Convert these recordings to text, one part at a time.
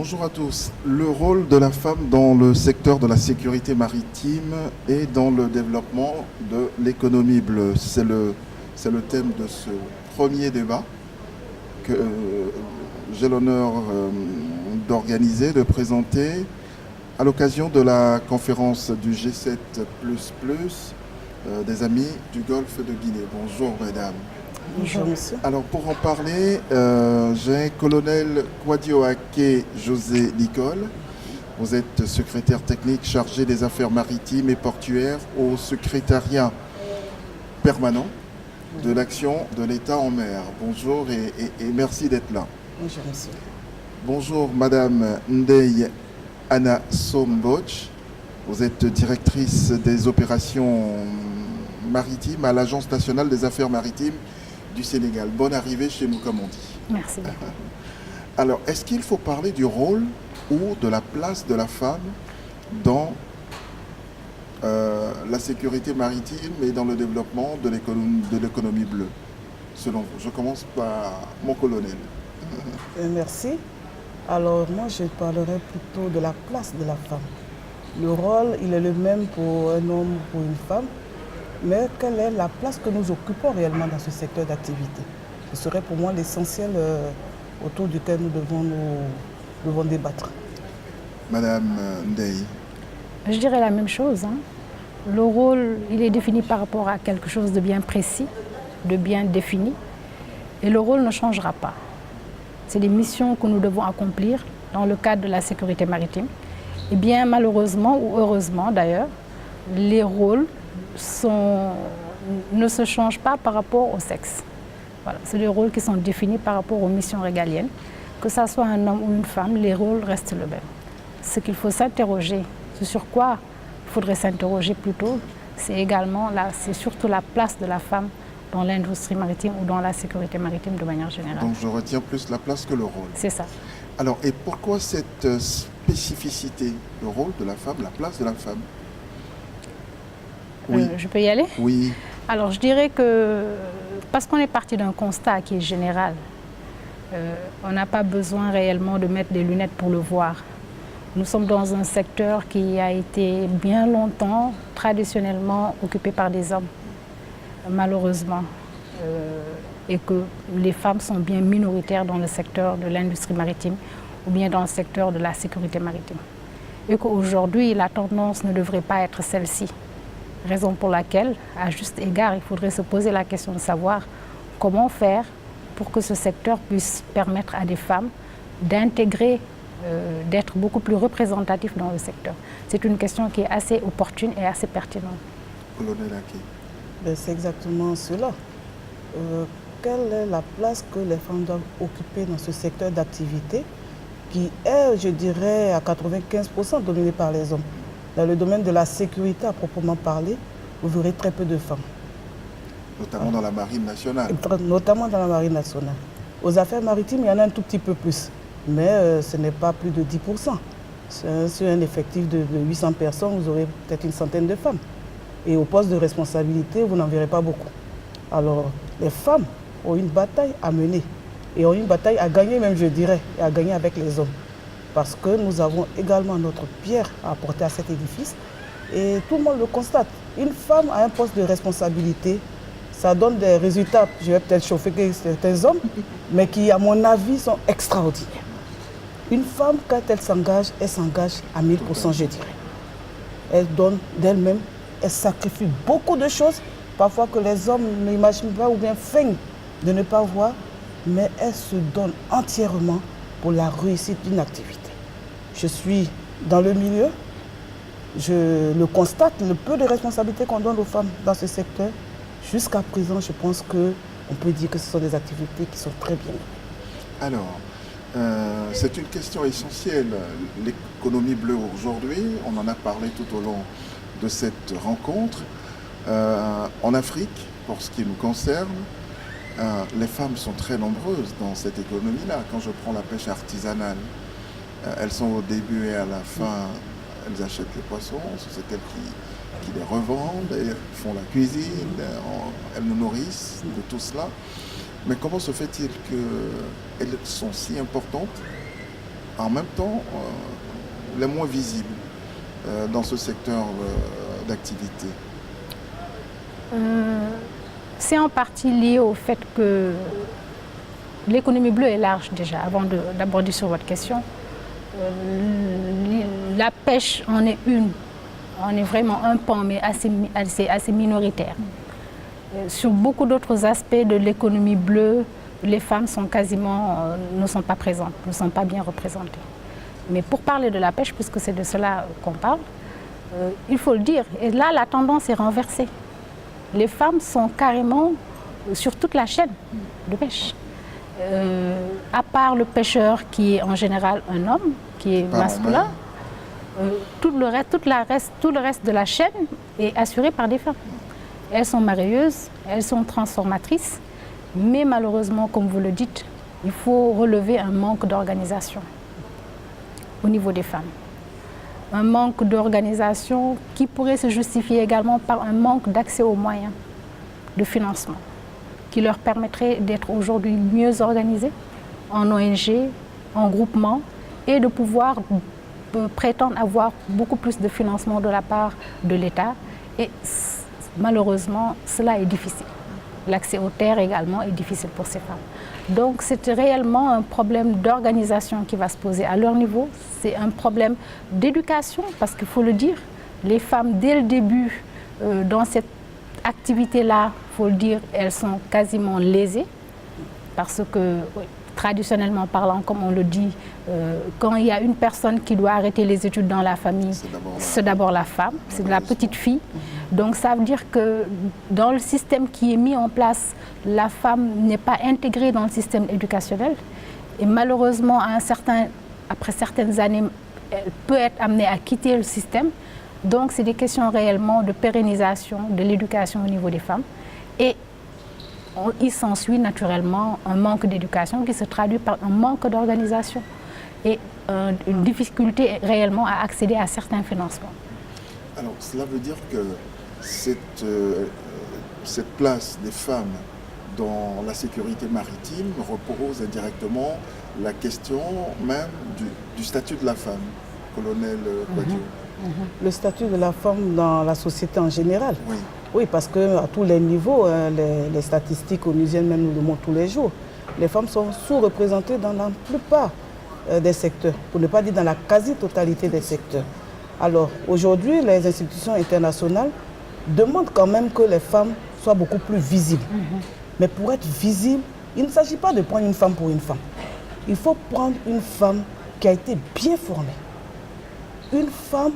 Bonjour à tous. Le rôle de la femme dans le secteur de la sécurité maritime et dans le développement de l'économie bleue. C'est le thème de ce premier débat que j'ai l'honneur d'organiser, de présenter à l'occasion de la conférence du G7++, des amis du Golfe de Guinée. Bonjour mesdames. Bonjour monsieur. Alors pour en parler, j'ai colonel Kwadioake José Nicole. Vous êtes secrétaire technique chargé des affaires maritimes et portuaires au secrétariat permanent de l'action de l'État en mer. Bonjour et merci d'être là. Bonjour monsieur. Bonjour madame Ndeye Anna Somboch. Vous êtes directrice des opérations maritimes à l'Agence nationale des affaires maritimes du Sénégal. Bonne arrivée chez nous, comme on dit. Merci beaucoup. Alors, est-ce qu'il faut parler du rôle ou de la place de la femme dans la sécurité maritime et dans le développement de l'économie bleue, selon vous? Je commence par mon colonel. Merci. Alors, moi, je parlerai plutôt de la place de la femme. Le rôle, il est le même pour un homme ou pour une femme. Mais quelle est la place que nous occupons réellement dans ce secteur d'activité? Ce serait pour moi l'essentiel autour duquel nous devons débattre. Madame Ndeye. Je dirais la même chose. Le rôle, il est défini par rapport à quelque chose de bien précis, de bien défini. Et le rôle ne changera pas. C'est des missions que nous devons accomplir dans le cadre de la sécurité maritime. Et bien malheureusement, ou heureusement d'ailleurs, les rôles ne se changent pas par rapport au sexe. Voilà, c'est des rôles qui sont définis par rapport aux missions régaliennes. Que ce soit un homme ou une femme, les rôles restent le même. Ce qu'il faut s'interroger, c'est sur quoi il faudrait s'interroger plutôt, c'est surtout la place de la femme dans l'industrie maritime ou dans la sécurité maritime de manière générale. Donc je retiens plus la place que le rôle. C'est ça. Alors, et pourquoi cette spécificité, le rôle de la femme, la place de la femme? Oui. Je peux y aller? Oui. Alors je dirais que, parce qu'on est parti d'un constat qui est général, on n'a pas besoin réellement de mettre des lunettes pour le voir. Nous sommes dans un secteur qui a été bien longtemps, traditionnellement, occupé par des hommes, malheureusement. Et que les femmes sont bien minoritaires dans le secteur de l'industrie maritime ou bien dans le secteur de la sécurité maritime. Et qu'aujourd'hui, la tendance ne devrait pas être celle-ci. Raison pour laquelle, à juste égard, il faudrait se poser la question de savoir comment faire pour que ce secteur puisse permettre à des femmes d'intégrer, d'être beaucoup plus représentatifs dans le secteur. C'est une question qui est assez opportune et assez pertinente. Colonel Ake. C'est exactement cela. Quelle est la place que les femmes doivent occuper dans ce secteur d'activité qui est, je dirais, à 95% dominé par les hommes? Dans le domaine de la sécurité à proprement parler, vous verrez très peu de femmes. Notamment dans la marine nationale. Notamment dans la marine nationale. Aux affaires maritimes, il y en a un tout petit peu plus, mais ce n'est pas plus de 10%. Sur un effectif de 800 personnes, vous aurez peut-être une centaine de femmes. Et au poste de responsabilité, vous n'en verrez pas beaucoup. Alors, les femmes ont une bataille à mener, et ont une bataille à gagner même, je dirais, et à gagner avec les hommes. Parce que nous avons également notre pierre à apporter à cet édifice. Et tout le monde le constate. Une femme à un poste de responsabilité, ça donne des résultats, je vais peut-être chauffer certains hommes, mais qui, à mon avis, sont extraordinaires. Une femme, quand elle s'engage à 1000%, je dirais. Elle donne d'elle-même, elle sacrifie beaucoup de choses, parfois que les hommes n'imaginent pas ou bien feignent de ne pas voir, mais elle se donne entièrement pour la réussite d'une activité. Je suis dans le milieu, je le constate, le peu de responsabilités qu'on donne aux femmes dans ce secteur. Jusqu'à présent, je pense qu'on peut dire que ce sont des activités qui sont très bien. Alors, c'est une question essentielle. L'économie bleue aujourd'hui, on en a parlé tout au long de cette rencontre. En Afrique, pour ce qui nous concerne, les femmes sont très nombreuses dans cette économie-là. Quand je prends la pêche artisanale, elles sont au début et à la fin, elles achètent les poissons, c'est elles qui les revendent, elles font la cuisine, elles nous nourrissent de tout cela. Mais comment se fait-il qu'elles sont si importantes en même temps les moins visibles dans ce secteur d'activité? C'est en partie lié au fait que l'économie bleue est large déjà, avant d'aborder sur votre question. La pêche en est une, on est vraiment un pan, mais assez minoritaire. Sur beaucoup d'autres aspects de l'économie bleue, les femmes ne sont pas présentes, ne sont pas bien représentées. Mais pour parler de la pêche, puisque c'est de cela qu'on parle, il faut le dire, et là la tendance est renversée. Les femmes sont carrément sur toute la chaîne de pêche. À part le pêcheur qui est en général un homme, qui est masculin, tout le reste de la chaîne est assuré par des femmes. Elles sont marieuses, elles sont transformatrices, mais malheureusement, comme vous le dites, il faut relever un manque d'organisation au niveau des femmes. Un manque d'organisation qui pourrait se justifier également par un manque d'accès aux moyens de financement, qui leur permettrait d'être aujourd'hui mieux organisées en ONG, en groupement, et de pouvoir prétendre avoir beaucoup plus de financement de la part de l'État. Et malheureusement, cela est difficile. L'accès aux terres également est difficile pour ces femmes. Donc c'est réellement un problème d'organisation qui va se poser à leur niveau. C'est un problème d'éducation, parce qu'il faut le dire, les femmes dès le début dans cette activité-là, il faut le dire, elles sont quasiment lésées, parce que traditionnellement parlant, comme on le dit, quand il y a une personne qui doit arrêter les études dans la famille, c'est d'abord la femme, c'est la petite fille. Donc ça veut dire que dans le système qui est mis en place, la femme n'est pas intégrée dans le système éducationnel. Et malheureusement, après certaines années, elle peut être amenée à quitter le système. Donc c'est des questions réellement de pérennisation de l'éducation au niveau des femmes. Et il s'ensuit naturellement un manque d'éducation qui se traduit par un manque d'organisation et une difficulté réellement à accéder à certains financements. Alors, cela veut dire que cette place des femmes dans la sécurité maritime repose directement la question même du statut de la femme, colonel Kouadio. Le statut de la femme dans la société en général. Oui. Oui, parce qu'à tous les niveaux, les statistiques onusiennes même nous le montrent tous les jours, les femmes sont sous-représentées dans la plupart des secteurs, pour ne pas dire dans la quasi-totalité des secteurs. Alors aujourd'hui, les institutions internationales demandent quand même que les femmes soient beaucoup plus visibles. Mais pour être visible, il ne s'agit pas de prendre une femme pour une femme. Il faut prendre une femme qui a été bien formée. Une femme,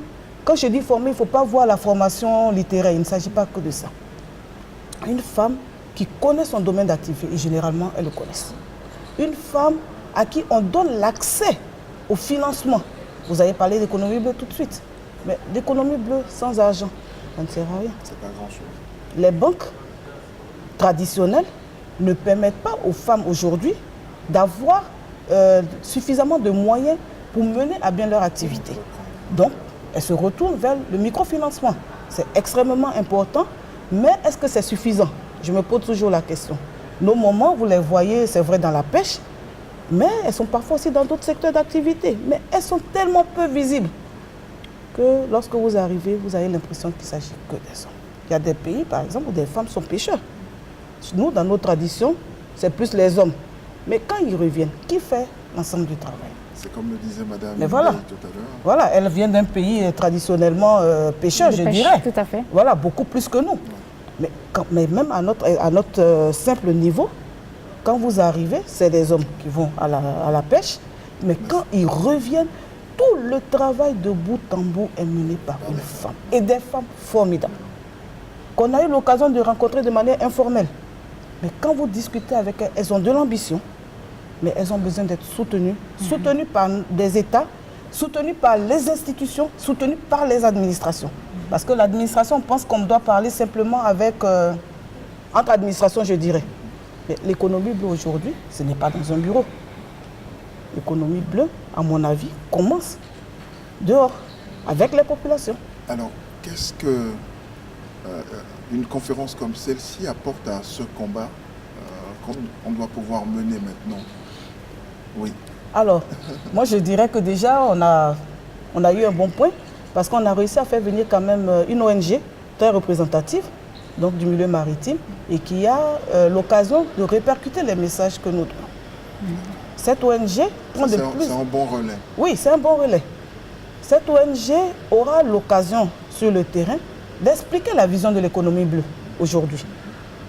quand je dis formée, il ne faut pas voir la formation littéraire, il ne s'agit pas que de ça. Une femme qui connaît son domaine d'activité, et généralement, elles le connaissent. Une femme à qui on donne l'accès au financement. Vous avez parlé d'économie bleue tout de suite. Mais l'économie bleue sans argent, ça ne sert à rien. C'est pas grand-chose. Les banques traditionnelles ne permettent pas aux femmes aujourd'hui d'avoir suffisamment de moyens pour mener à bien leur activité. Donc, elles se retournent vers le microfinancement. C'est extrêmement important, mais est-ce que c'est suffisant? Je me pose toujours la question. Nos mamans, vous les voyez, c'est vrai dans la pêche, mais elles sont parfois aussi dans d'autres secteurs d'activité. Mais elles sont tellement peu visibles que lorsque vous arrivez, vous avez l'impression qu'il ne s'agit que des hommes. Il y a des pays, par exemple, où des femmes sont pêcheurs. Nous, dans nos traditions, c'est plus les hommes. Mais quand ils reviennent, qui fait l'ensemble du travail? C'est comme le disait Madame Mais voilà. tout à l'heure. Voilà, elle vient d'un pays traditionnellement pêcheur, je dirais. Tout à fait. Voilà, beaucoup plus que nous. Mais même à notre simple niveau, quand vous arrivez, c'est les hommes qui vont à la pêche. Mais quand ils reviennent, tout le travail de bout en bout est mené par une femme. Et des femmes formidables. Qu'on a eu l'occasion de rencontrer de manière informelle. Mais quand vous discutez avec elles, elles ont de l'ambition. Mais elles ont besoin d'être soutenues, soutenues par des États, soutenues par les institutions, soutenues par les administrations. Parce que l'administration pense qu'on doit parler simplement entre administrations, je dirais. Mais l'économie bleue aujourd'hui, ce n'est pas dans un bureau. L'économie bleue, à mon avis, commence dehors, avec les populations. Alors, qu'est-ce que une conférence comme celle-ci apporte à ce combat qu'on doit pouvoir mener maintenant? Oui. Alors, moi je dirais que déjà on a eu un bon point parce qu'on a réussi à faire venir quand même une ONG très représentative donc du milieu maritime et qui a l'occasion de répercuter les messages que nous donnons. Cette ONG prend de plus... C'est un bon relais. Oui, c'est un bon relais. Cette ONG aura l'occasion sur le terrain d'expliquer la vision de l'économie bleue aujourd'hui.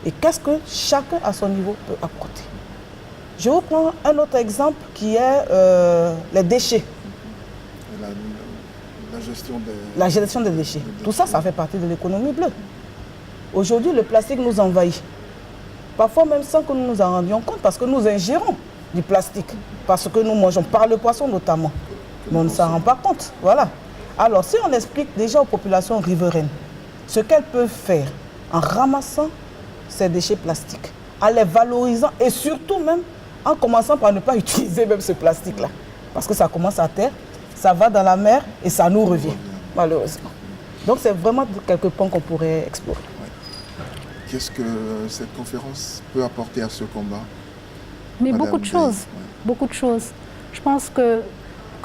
Et qu'est-ce que chacun à son niveau peut apporter. Je vous prends un autre exemple qui est les déchets. La gestion des déchets. Tout ça, ça fait partie de l'économie bleue. Aujourd'hui, le plastique nous envahit. Parfois même sans que nous nous en rendions compte parce que nous ingérons du plastique. Parce que nous mangeons par le poisson notamment. Mais on ne s'en rend pas compte. Voilà. Alors, si on explique déjà aux populations riveraines ce qu'elles peuvent faire en ramassant ces déchets plastiques, en les valorisant et surtout même en commençant par ne pas utiliser même ce plastique-là. Parce que ça commence à terre, ça va dans la mer et ça nous revient, malheureusement. Donc c'est vraiment quelques points qu'on pourrait explorer. Qu'est-ce que cette conférence peut apporter à ce combat? Mais beaucoup de choses, beaucoup de choses. Je pense que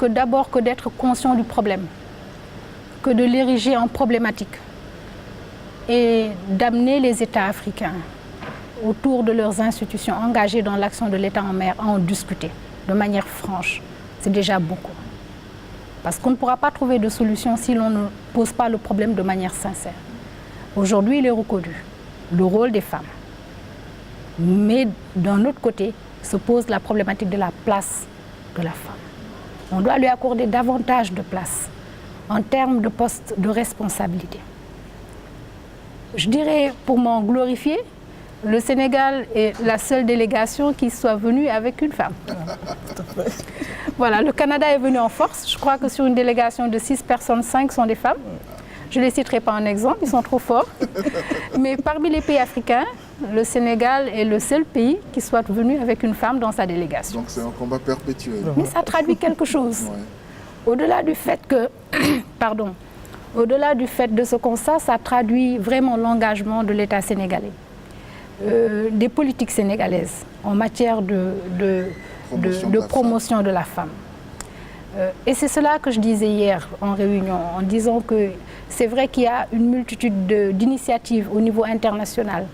d'abord que d'être conscient du problème, que de l'ériger en problématique et d'amener les États africains autour de leurs institutions engagées dans l'action de l'État en mer à en discuter de manière franche, c'est déjà beaucoup. Parce qu'on ne pourra pas trouver de solution si l'on ne pose pas le problème de manière sincère. Aujourd'hui, il est reconnu le rôle des femmes. Mais d'un autre côté, se pose la problématique de la place de la femme. On doit lui accorder davantage de place en termes de postes de responsabilité. Je dirais, pour m'en glorifier, le Sénégal est la seule délégation qui soit venue avec une femme. Voilà, le Canada est venu en force. Je crois que sur une délégation de 6 personnes, 5 sont des femmes. Je ne les citerai pas en exemple, ils sont trop forts. Mais parmi les pays africains, le Sénégal est le seul pays qui soit venu avec une femme dans sa délégation. Donc c'est un combat perpétuel. Mais ça traduit quelque chose. Ouais. Au-delà du fait que, pardon, au-delà du fait de ce constat, ça traduit vraiment l'engagement de l'État sénégalais, des politiques sénégalaises en matière de promotion de la femme. Et c'est cela que je disais hier en réunion, en disant que c'est vrai qu'il y a une multitude d'initiatives au niveau international,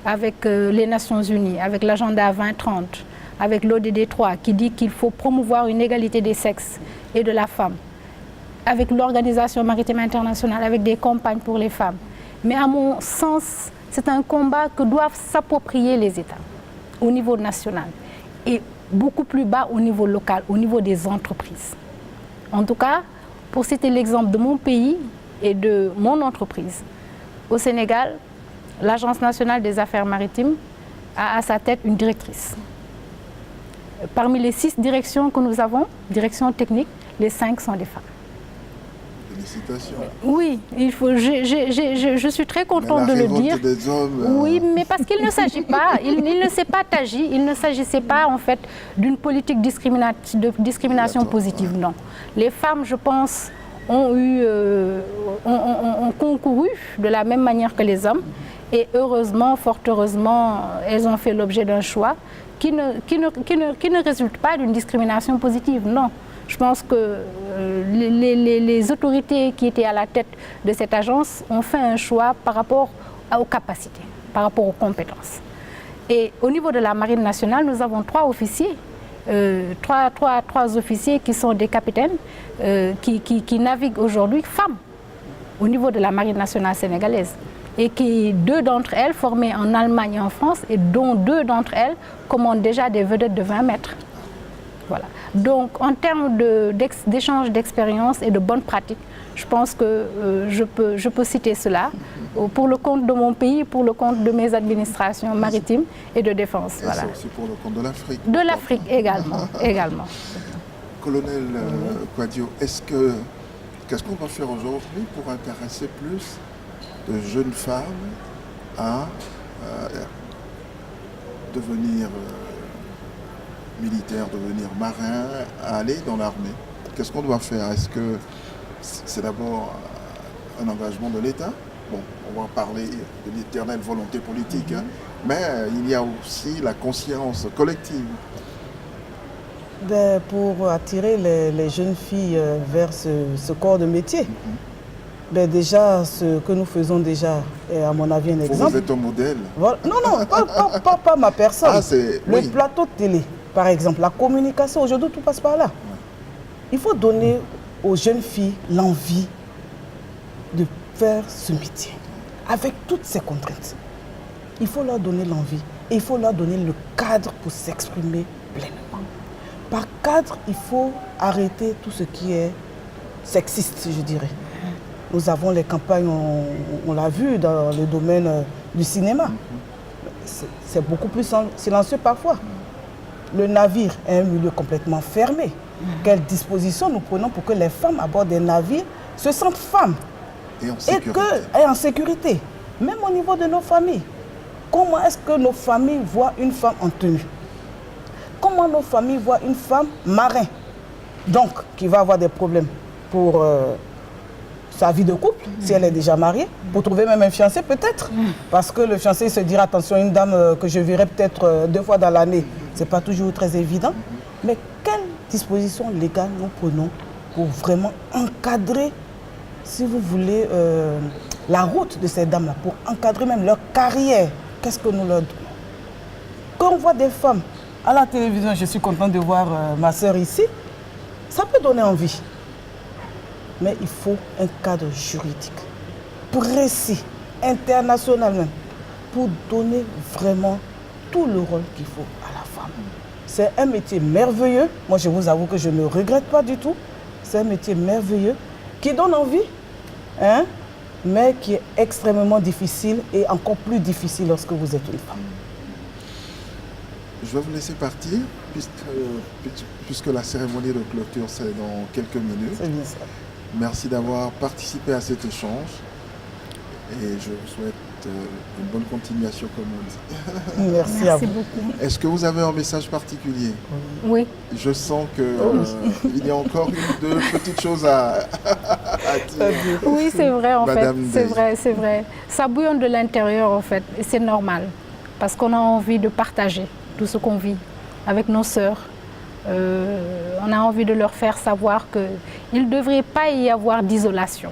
avec les Nations Unies, avec l'agenda 2030, avec l'ODD 3 qui dit qu'il faut promouvoir une égalité des sexes et de la femme, avec l'Organisation maritime internationale, avec des campagnes pour les femmes. Mais à mon sens, c'est un combat que doivent s'approprier les États au niveau national et beaucoup plus bas au niveau local, au niveau des entreprises. En tout cas, pour citer l'exemple de mon pays et de mon entreprise, au Sénégal, l'Agence nationale des affaires maritimes a à sa tête une directrice. Parmi les 6 directions que nous avons, directions techniques, les 5 sont des femmes. Félicitations. Oui, il faut, je suis très contente de le dire. Des hommes, Oui, mais parce qu'il ne s'agit pas, il ne s'est pas agi, il ne s'agissait pas en fait d'une politique de discrimination positive, non. Les femmes, je pense, ont concouru de la même manière que les hommes et heureusement, fort heureusement, elles ont fait l'objet d'un choix qui ne résulte pas d'une discrimination positive, non. Je pense que les autorités qui étaient à la tête de cette agence ont fait un choix par rapport aux capacités, par rapport aux compétences. Et au niveau de la Marine nationale, nous avons 3 officiers, trois officiers qui sont des capitaines, qui naviguent aujourd'hui, femmes, au niveau de la Marine nationale sénégalaise. Et qui, 2 d'entre elles, formées en Allemagne et en France, et dont 2 d'entre elles commandent déjà des vedettes de 20 mètres. Voilà. Donc, en termes d'échange d'expérience et de bonnes pratiques, je pense que je peux citer cela pour le compte de mon pays, pour le compte de mes administrations maritimes et de défense. Et voilà. C'est aussi pour le compte de l'Afrique. De l'Afrique également. Colonel Kouadio, qu'est-ce qu'on va faire aujourd'hui pour intéresser plus de jeunes femmes à devenir militaire, devenir marin, à aller dans l'armée? Qu'est-ce qu'on doit faire? Est-ce que c'est d'abord un engagement de l'État? Bon, on va parler de l'éternelle volonté politique, hein, mais il y a aussi la conscience collective. Pour attirer les jeunes filles vers ce corps de métier. Déjà, ce que nous faisons déjà est à mon avis un exemple. Vous êtes un modèle. Voilà. Non, pas ma personne. Le plateau de télé, par exemple, la communication, aujourd'hui tout passe par là. Il faut donner aux jeunes filles l'envie de faire ce métier, avec toutes ces contraintes. Il faut leur donner l'envie et il faut leur donner le cadre pour s'exprimer pleinement. Par cadre, il faut arrêter tout ce qui est sexiste, je dirais. Nous avons les campagnes, on l'a vu dans le domaine du cinéma. C'est beaucoup plus silencieux parfois. Le navire est un milieu complètement fermé. Quelles dispositions nous prenons pour que les femmes à bord des navires se sentent femmes et en sécurité, même au niveau de nos familles. Comment est-ce que nos familles voient une femme en tenue? Comment nos familles voient une femme marin, donc qui va avoir des problèmes pour sa vie de couple, si elle est déjà mariée, pour trouver même un fiancé peut-être, parce que le fiancé se dira attention, une dame que je verrai peut-être 2 fois dans l'année, c'est pas toujours très évident. Mais quelles dispositions légales nous prenons pour vraiment encadrer, si vous voulez, la route de ces dames-là, pour encadrer même leur carrière? Qu'est-ce que nous leur donnons? Quand on voit des femmes à la télévision, je suis contente de voir ma sœur ici, ça peut donner envie. Mais il faut un cadre juridique, précis, international même, pour donner vraiment tout le rôle qu'il faut à la femme. C'est un métier merveilleux. Moi, je vous avoue que je ne regrette pas du tout. C'est un métier merveilleux qui donne envie, hein, mais qui est extrêmement difficile et encore plus difficile lorsque vous êtes une femme. Je vais vous laisser partir, puisque la cérémonie de clôture, c'est dans quelques minutes. C'est bien ça. Merci d'avoir participé à cet échange et je vous souhaite une bonne continuation, comme on dit. Merci à vous. Beaucoup. Est-ce que vous avez un message particulier? Oui. Je sens qu'il y a encore une ou deux petites choses à dire. Oui, c'est vrai en Madame fait. C'est vrai. Ça bouillonne de l'intérieur en fait et c'est normal parce qu'on a envie de partager tout ce qu'on vit avec nos sœurs. On a envie de leur faire savoir qu'il ne devrait pas y avoir d'isolation.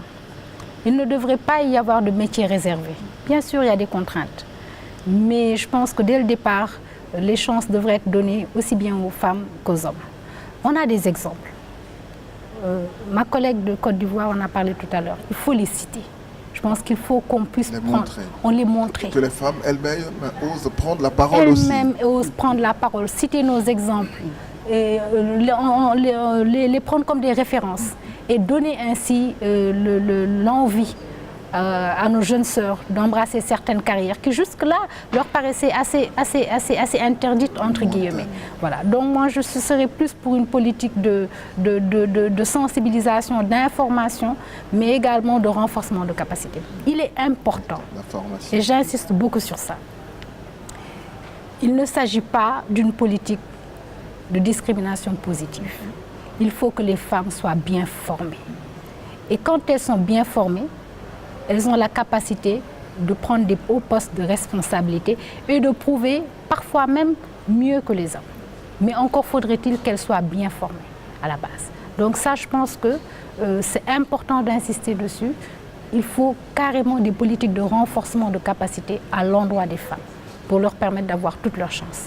Il ne devrait pas y avoir de métier réservé. Bien sûr, il y a des contraintes. Mais je pense que dès le départ, les chances devraient être données aussi bien aux femmes qu'aux hommes. On a des exemples. Ma collègue de Côte d'Ivoire en a parlé tout à l'heure. Il faut les citer. Je pense qu'il faut qu'on puisse les montrer. Que les femmes elles-mêmes osent prendre la parole aussi. Elles-mêmes osent prendre la parole, citer nos exemples. Et les prendre comme des références et donner ainsi l'envie à nos jeunes sœurs d'embrasser certaines carrières qui jusque-là leur paraissaient assez interdites entre guillemets. Voilà. Donc moi je serais plus pour une politique de sensibilisation, d'information, mais également de renforcement de capacité. Il est important, et j'insiste beaucoup sur ça, il ne s'agit pas d'une politique de discrimination positive. Il faut que les femmes soient bien formées. Et quand elles sont bien formées, elles ont la capacité de prendre des hauts postes de responsabilité et de prouver parfois même mieux que les hommes. Mais encore faudrait-il qu'elles soient bien formées à la base. Donc ça, je pense que c'est important d'insister dessus. Il faut carrément des politiques de renforcement de capacité à l'endroit des femmes pour leur permettre d'avoir toutes leurs chances.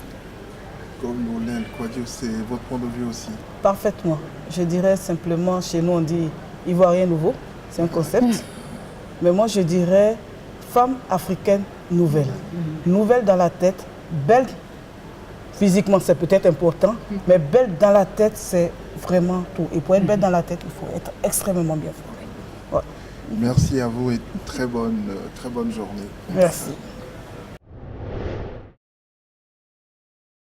Comme Nolène Kouadio, c'est votre point de vue aussi? Parfaitement. Je dirais simplement, chez nous on dit ivoirien nouveau, c'est un concept. Mais moi je dirais femme africaine nouvelle. Nouvelle dans la tête, belle physiquement c'est peut-être important, mais belle dans la tête c'est vraiment tout. Et pour être belle dans la tête, il faut être extrêmement bien formé. Ouais. Merci à vous et très bonne journée. Merci.